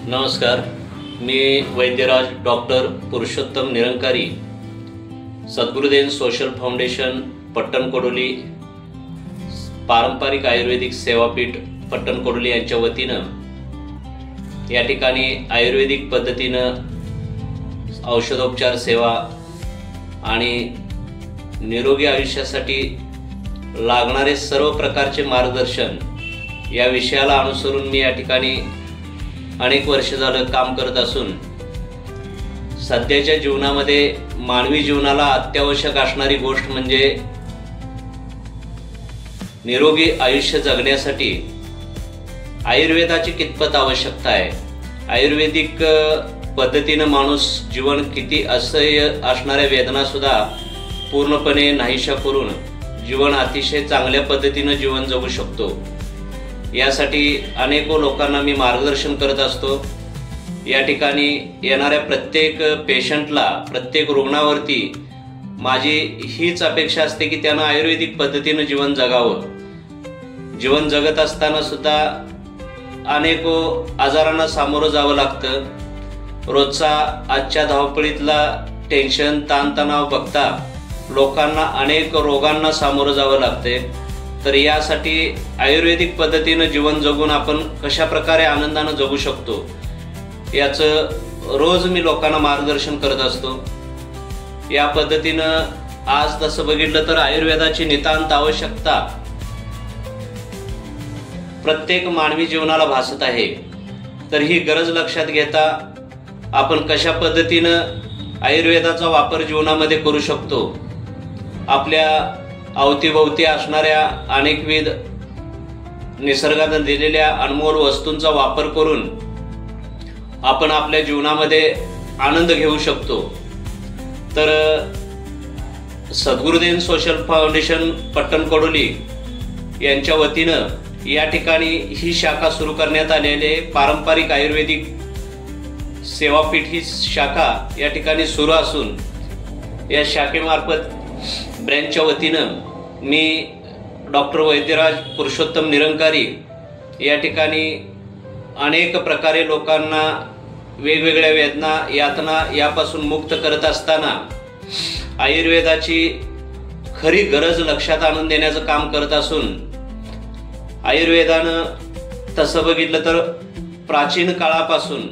नमस्कार, मी वैद्यराज doctor Purushottam Nirankari, Sadgurudev social foundation Pattan Kodoli, पारंपरिक आयुर्वेदिक सेवापीठ पट्टण कोडोली यांच्या वतीनं या ठिकाणी आयुर्वेदिक पद्धतीनं औषधोपचार सेवा आणि निरोगी आयुष्यासाठी लागणारे सर्व प्रकारचे मार्गदर्शन या विषयाला अनुसरून मी या ठिकाणी अनेक वर्ष झालं काम करत असून सध्याच्या जीवनामध्ये मानवी जीवनाला अत्यावश्यक असणारी गोष्ट म्हणजे निरोगी आयुष्य जगण्यासाठी आयुर्वेदाची कितपत आवश्यकता आहे। आयुर्वेदिक पद्धतीनं माणूस जीवन किती असह्य असणाऱ्या वेदना सुद्धा पूर्णपणे नाहीशा करून जीवन अतिशय चांगल्या पद्धतीनं जीवन जगू शकतो। यासाठी अनेको लोकांना मी मार्गदर्शन करत असतो। या ठिकाणी येणाऱ्या प्रत्येक पेशंटला, प्रत्येक रुग्णावरती माझी हीच अपेक्षा असते की त्यानं आयुर्वेदिक पद्धतीनं जीवन जगावं। जीवन जगत असताना सुद्धा अनेको आजारांना सामोरं जावं लागतं। रोजचा आजच्या धावपळीतला टेन्शन, ताणतणाव बघता लोकांना अनेक रोगांना सामोरं जावं लागते। तर यासाठी आयुर्वेदिक पद्धतीनं जीवन जगून आपण कशा प्रकारे आनंदानं जगू शकतो याचं रोज मी लोकांना मार्गदर्शन करत असतो। या पद्धतीनं आज तसं बघितलं तर आयुर्वेदाची नितांत आवश्यकता प्रत्येक मानवी जीवनाला भासत आहे। तर ही गरज लक्षात घेता आपण कशा पद्धतीनं आयुर्वेदाचा वापर जीवनामध्ये करू शकतो, आपल्या अवतीभोवती असणाऱ्या अनेकविध निसर्गानं दिलेल्या अनमोल वस्तूंचा वापर करून आपण आपल्या जीवनामध्ये आनंद घेऊ शकतो। तर सद्गुरुदेव सोशल फाउंडेशन पट्टण कोडोली यांच्या वतीनं या ठिकाणी ही शाखा सुरू करण्यात आलेली पारंपरिक आयुर्वेदिक सेवापीठ ही शाखा या ठिकाणी सुरू असून या शाखेमार्फत ब्रँचच्या वतीनं मी डॉक्टर वैद्यराज पुरुषोत्तम निरंकारी या ठिकाणी अनेक प्रकारे लोकांना वेगवेगळ्या वेदना, यातना यापासून मुक्त करत असताना आयुर्वेदाची खरी गरज लक्षात आणून देण्याचं काम करत असून आयुर्वेदानं तसं बघितलं तर प्राचीन काळापासून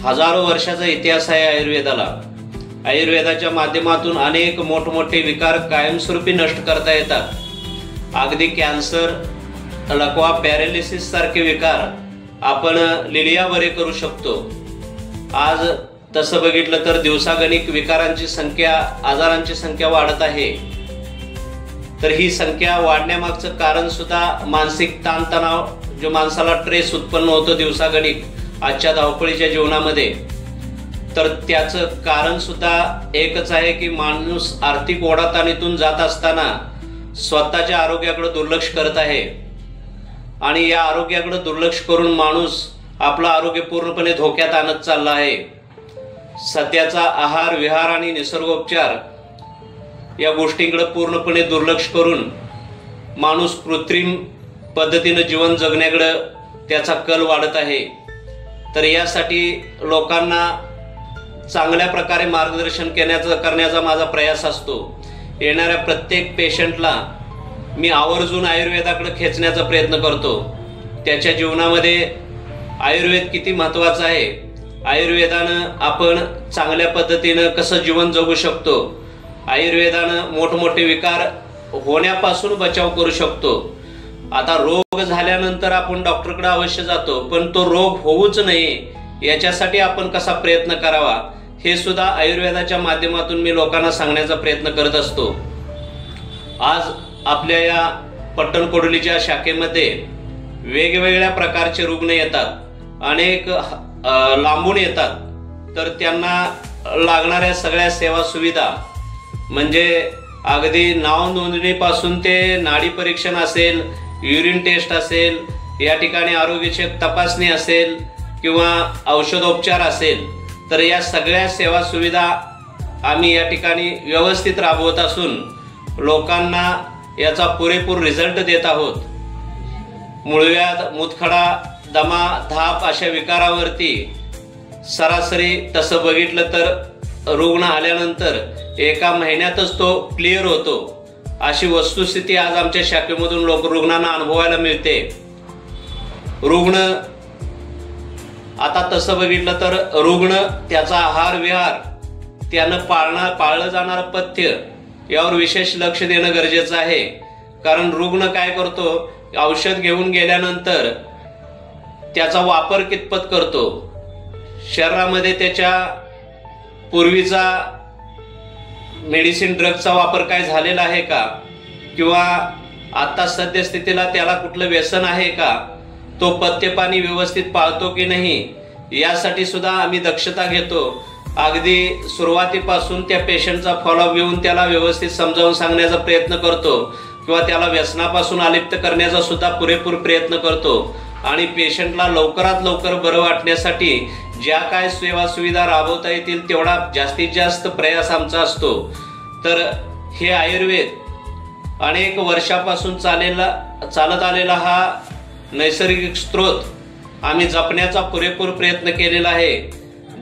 हजारो वर्षाचा इतिहास आहे आयुर्वेदाला। आयुर्वेदाच्या माध्यमातून अनेक मोठमोठे विकार कायमस्वरूपी नष्ट करता येतात। अगदी कॅन्सर, लकवा, पॅरालिसिस सारखे विकार आपण लिलिया बरे करू शकतो। आज तसं बघितलं तर दिवसागणिक विकारांची संख्या, आजारांची संख्या वाढत आहे। तर ही संख्या वाढण्यामागचं कारण सुद्धा मानसिक ताणतणाव, जो माणसाला स्ट्रेस उत्पन्न होतो दिवसागणिक आजच्या धावपळीच्या जीवनामध्ये, तर त्याचं कारण सुद्धा एकच आहे की माणूस आर्थिक ओढाताणीतून जात असताना स्वतःच्या आरोग्याकडे दुर्लक्ष करत आहे आणि या आरोग्याकडे दुर्लक्ष करून माणूस आपलं आरोग्य पूर्णपणे धोक्यात आणत चालला आहे। सध्याचा आहार, विहार आणि निसर्गोपचार या गोष्टींकडे पूर्णपणे दुर्लक्ष करून माणूस कृत्रिम पद्धतीनं जीवन जगण्याकडे त्याचा कल वाढत आहे। तर यासाठी लोकांना चांगल्या प्रकारे मार्गदर्शन करण्याचा माझा प्रयास असतो। येणाऱ्या प्रत्येक पेशंटला मी आवर्जून आयुर्वेदाकडे खेचण्याचा प्रयत्न करतो। त्याच्या जीवनामध्ये आयुर्वेद किती महत्त्वाचा आहे, आयुर्वेदानं आपण चांगल्या पद्धतीनं कसं जीवन जगू शकतो, आयुर्वेदानं मोठमोठे विकार होण्यापासून बचाव करू शकतो। आता रोग झाल्यानंतर आपण डॉक्टरकडे अवश्य जातो, पण तो रोग होऊच नये याच्यासाठी आपण कसा प्रयत्न करावा हे सुद्धा आयुर्वेदाच्या माध्यमातून मी लोकांना सांगण्याचा प्रयत्न करत असतो। आज आपल्या या पट्टण कोडोलीच्या शाखेमध्ये वेगवेगळ्या प्रकारचे रुग्ण येतात, अनेक लांबून येतात। तर त्यांना लागणाऱ्या सगळ्या सेवा सुविधा म्हणजे अगदी नाव नोंदणीपासून ते नाडी परीक्षण असेल, युरिन टेस्ट असेल, या ठिकाणी आरोग्याची तपासणी असेल किंवा औषधोपचार असेल, तर या सगळ्या सेवा सुविधा आम्ही या ठिकाणी व्यवस्थित राबवत असून लोकांना याचा पुरेपूर रिझल्ट देत आहोत। मूळव्याध, मूतखडा दमा, धाप अशा विकारावरती सरासरी तसं बघितलं तर रुग्ण आल्यानंतर एका महिन्यातच तो क्लिअर होतो, अशी वस्तुस्थिती आज आमच्या शाखेमधून रुग्णांना अनुभवायला मिळते। रुग्ण आता तसं बघितलं तर रुग्ण त्याचा आहार विहार, त्यानं पाळलं जाणारं पथ्य यावर विशेष लक्ष देणं गरजेचं आहे। कारण रुग्ण काय करतो, औषध घेऊन गेल्यानंतर त्याचा वापर कितपत करतो, शरीरामध्ये त्याच्या पूर्वीचा मेडिसिन ड्रगचा वापर काय झालेला आहे का, किंवा आता सद्यस्थितीला त्याला कुठलं व्यसन आहे का, तो पथ्यपाणी व्यवस्थित पाळतो की नाही, यासाठी सुद्धा आम्ही दक्षता घेतो। अगदी सुरुवातीपासून त्या पेशंटचा फॉलोअप घेऊन त्याला व्यवस्थित समजावून सांगण्याचा प्रयत्न करतो, किंवा त्याला व्यसनापासून अलिप्त करण्याचा सुद्धा पुरेपूर प्रयत्न करतो। आणि पेशंटला लवकरात लवकर बरं वाटण्यासाठी ज्या काय सेवा सुविधा राबवता येतील तेवढा जास्तीत जास्त प्रयास आमचा असतो। तर हे आयुर्वेद अनेक वर्षापासून चालत आलेला हा नैसर्गिक स्रोत आम्ही जपण्याचा पुरेपूर प्रयत्न केलेला आहे।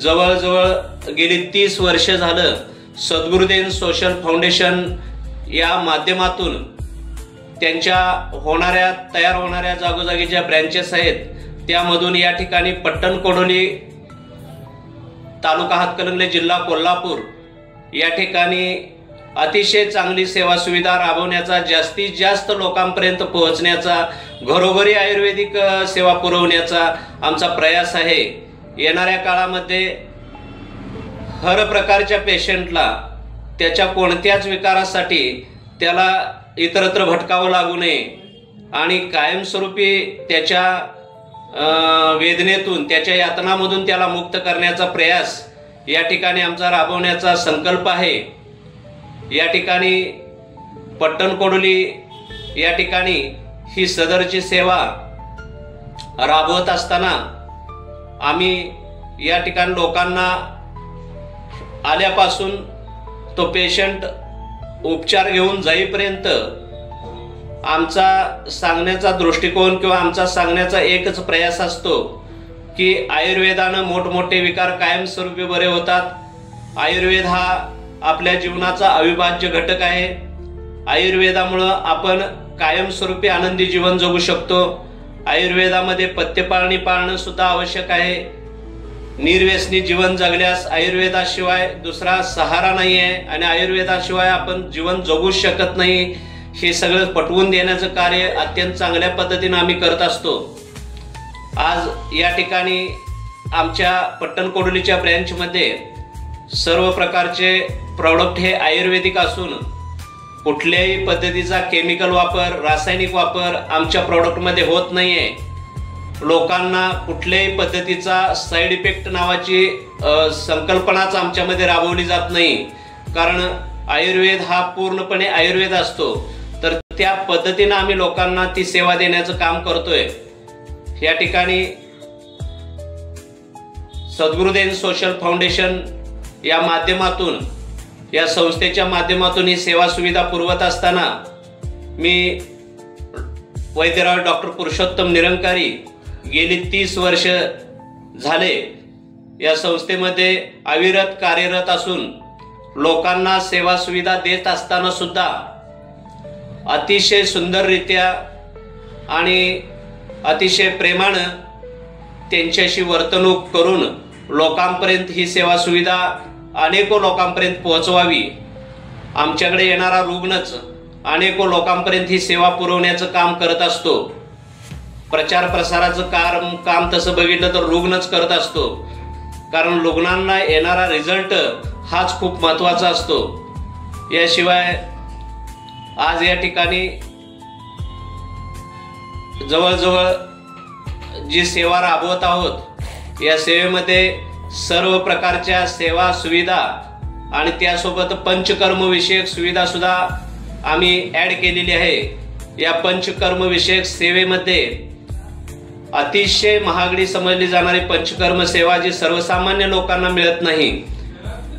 जवळजवळ गेली 30 वर्ष झालं सद्गुरुदेव सोशल फाउंडेशन या माध्यमातून त्यांच्या तयार होणाऱ्या जागोजागी ज्या ब्रँचेस आहेत त्यामधून या ठिकाणी पट्टण कोडोली, तालुका हातकणंगले, जिल्हा कोल्हापूर या ठिकाणी अतिशय चांगली सेवा सुविधा राबवण्याचा, जास्तीत जास्त लोकांपर्यंत पोहोचण्याचा, घरोघरी आयुर्वेदिक सेवा पुरवण्याचा आमचा प्रयास आहे। येणाऱ्या काळामध्ये हर प्रकारच्या पेशंटला त्याच्या कोणत्याच विकारासाठी त्याला इतरत्र भटकावं लागू नये आणि कायमस्वरूपी त्याच्या वेदनेतून, त्याच्या यातनामधून त्याला मुक्त करण्याचा प्रयास या ठिकाणी आमचा राबवण्याचा संकल्प आहे। या ठिकाणी पट्टण कोडोली या ठिकाणी ही सदरची सेवा राबवत असताना आम्ही या ठिकाणी लोकांना आल्यापासून तो पेशंट उपचार घेऊन जाईपर्यंत आमचा सांगण्याचा दृष्टिकोन किंवा आमचा सांगण्याचा एकच प्रयास असतो की आयुर्वेदानं मोठमोठे विकार कायमस्वरूपी बरे होतात। आयुर्वेद हा आपल्या जीवनाचा अविभाज्य घटक आहे। आयुर्वेदामुळं आपण कायमस्वरूपी आनंदी जीवन जगू शकतो। आयुर्वेदामध्ये पथ्यपाळणी पाळणं सुद्धा आवश्यक आहे। निर्व्यसनी जीवन जगल्यास आयुर्वेदाशिवाय दुसरा सहारा नाही आहे आणि आयुर्वेदाशिवाय आपण जीवन जगू शकत नाही, हे सगळं पटवून देण्याचं कार्य अत्यंत चांगल्या पद्धतीने आम्ही करत असतो। आज या ठिकाणी आमच्या पट्टण कोडोलीच्या ब्रँचमध्ये सर्व प्रकारचे प्रॉडक्ट हे आयुर्वेदिक असून कुठल्याही पद्धतीचा केमिकल वापर, रासायनिक वापर आमच्या प्रॉडक्टमध्ये होत नाही आहे। लोकांना कुठल्याही पद्धतीचा साईड इफेक्ट नावाची संकल्पनाच आमच्यामध्ये राबवली जात नाही, कारण आयुर्वेद हा पूर्णपणे आयुर्वेद असतो। तर त्या पद्धतीने आम्ही लोकांना ती सेवा देण्याचं काम करतोय। या ठिकाणी सद्गुरुदेव सोशल फाउंडेशन या माध्यमातून, या संस्थेच्या माध्यमातून ही सेवा सुविधा पुरवत असताना मी वैद्यराव डॉक्टर पुरुषोत्तम निरंकारी गेली 30 वर्ष झाले या संस्थेमध्ये अविरत कार्यरत असून लोकांना सेवा सुविधा देत असताना सुद्धा अतिशय सुंदररित्या आणि अतिशय प्रेमानं त्यांच्याशी वर्तणूक करून लोकांपर्यंत ही सेवा सुविधा अनेको लोकांपर्यंत पोहोचवावी। आमच्याकडे येणारा रुग्णच अनेको लोकांपर्यंत ही सेवा पुरवण्याचं काम करत असतो। प्रचार प्रसाराचं काम तसं बघितलं तर रुग्णच करत असतो, कारण रुग्णांना येणारा रिझल्ट हाच खूप महत्त्वाचा असतो। याशिवाय आज या ठिकाणी जवळजवळ जी सेवा राबवत आहोत या सेवेमध्ये सर्व प्रकारच्या सेवा सुविधा आणि त्यासोबत पंचकर्म विषयक सुविधा सुद्धा आम्ही ॲड केलेली आहे। या पंचकर्म विषयक सेवेमध्ये अतिशय महागडी समजली जाणारी पंचकर्म सेवा जी सर्वसामान्य लोकांना मिळत नाही,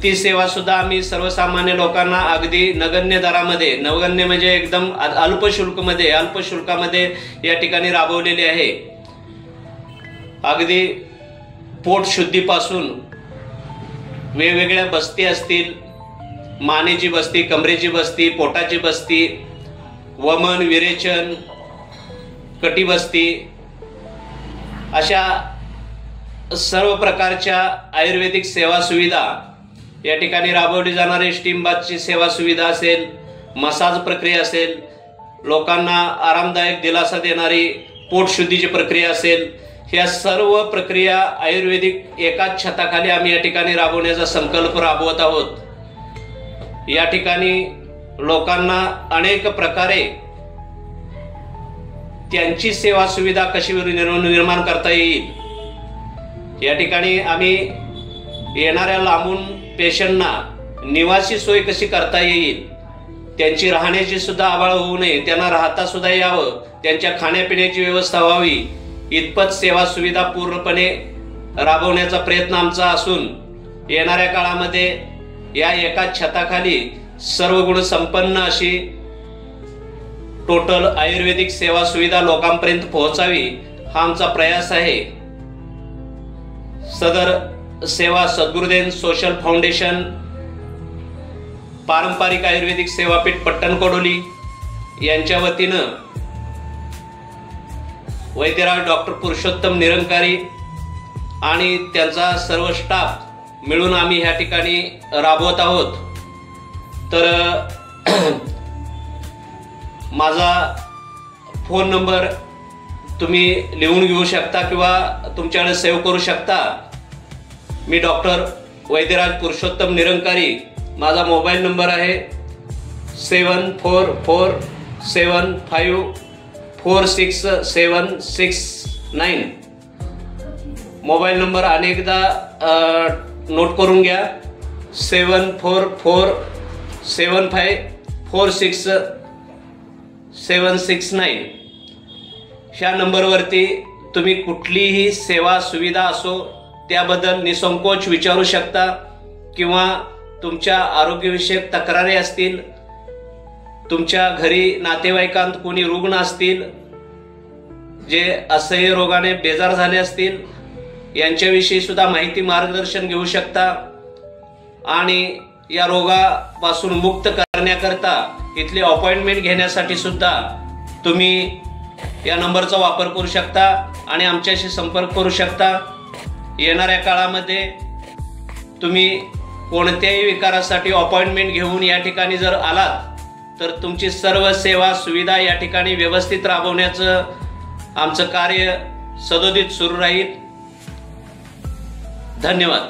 ती सेवा सुद्धा आम्ही सर्वसामान्य लोकांना अगदी नगण्य दरामध्ये, नगण्य म्हणजे एकदम अल्प शुल्कामध्ये या ठिकाणी राबवलेली आहे। अगदी पोटशुद्धीपासून वेगवेगळ्या बस्ती असतील, मानेची बस्ती, कमरेची बस्ती, पोटाची बस्ती, वमन, विरेचन, कटिबस्ती, अशा सर्व प्रकारच्या आयुर्वेदिक सेवा सुविधा या ठिकाणी राबवली जाणारी स्टीम बाथची सेवा सुविधा असेल, मसाज प्रक्रिया असेल, लोकांना आरामदायक दिलासा देणारी पोटशुद्धीची प्रक्रिया असेल, ह्या सर्व प्रक्रिया आयुर्वेदिक एकाच छताखाली आम्ही या ठिकाणी राबवण्याचा संकल्प राबवत आहोत। या ठिकाणी लोकांना अनेक प्रकारे त्यांची सेवा सुविधा कशी निर्माण करता येईल, या ठिकाणी आम्ही येणाऱ्या लांबून पेशंटना निवासी सोय कशी करता येईल, त्यांची राहण्याची सुद्धा आबाळ होऊ नये, त्यांना राहता सुद्धा यावं, त्यांच्या खाण्यापिण्याची व्यवस्था व्हावी, इतपत सेवा सुविधा पूर्णपणे राबवण्याचा प्रयत्न आमचा असून येणाऱ्या काळामध्ये या एकाच छताखाली सर्व गुण संपन्न अशी टोटल आयुर्वेदिक सेवा सुविधा लोकांपर्यंत पोहोचावी हा आमचा प्रयास आहे। सदर सेवा सद्गुरुदेव सोशल फाउंडेशन, पारंपरिक आयुर्वेदिक सेवापीठ पट्टणकोडोली यांच्या वतीनं वैद्यराज डॉक्टर पुरुषोत्तम निरंकारी आणि त्यांचा सर्व स्टाफ मिळून आम्ही ह्या ठिकाणी राबवत आहोत। तर माझा फोन नंबर तुम्ही लिहून घेऊ शकता किंवा तुमच्याकडे सेव्ह करू शकता। मी डॉक्टर वैद्यराज पुरुषोत्तम निरंकारी, माझा मोबाईल नंबर आहे 7445466769। मोबाईल नंबर अनेकदा नोट करून घ्या, 7445466769। ह्या नंबरवरती तुम्ही कुठलीही सेवा सुविधा असो त्याबद्दल निसंकोच विचारू शकता किंवा तुमच्या आरोग्यविषयक तक्रारी असतील, तुमच्या घरी नातेवाईकांत कोणी रुग्ण असतील जे असह्य रोगाने बेजार झाले असतील, यांच्याविषयी सुद्धा माहिती मार्गदर्शन घेऊ शकता आणि या रोगापासून मुक्त करण्याकरता इथली अपॉइंटमेंट घेण्यासाठी सुद्धा तुम्ही या नंबरचा वापर करू शकता आणि आमच्याशी संपर्क करू शकता। येणाऱ्या काळामध्ये तुम्ही कोणत्याही विकारासाठी अपॉइंटमेंट घेऊन या ठिकाणी जर आलात तर तुमची सर्व सेवा सुविधा या ठिकाणी व्यवस्थित राबवण्याचं आमचं कार्य सदोदित सुरू राहील। धन्यवाद।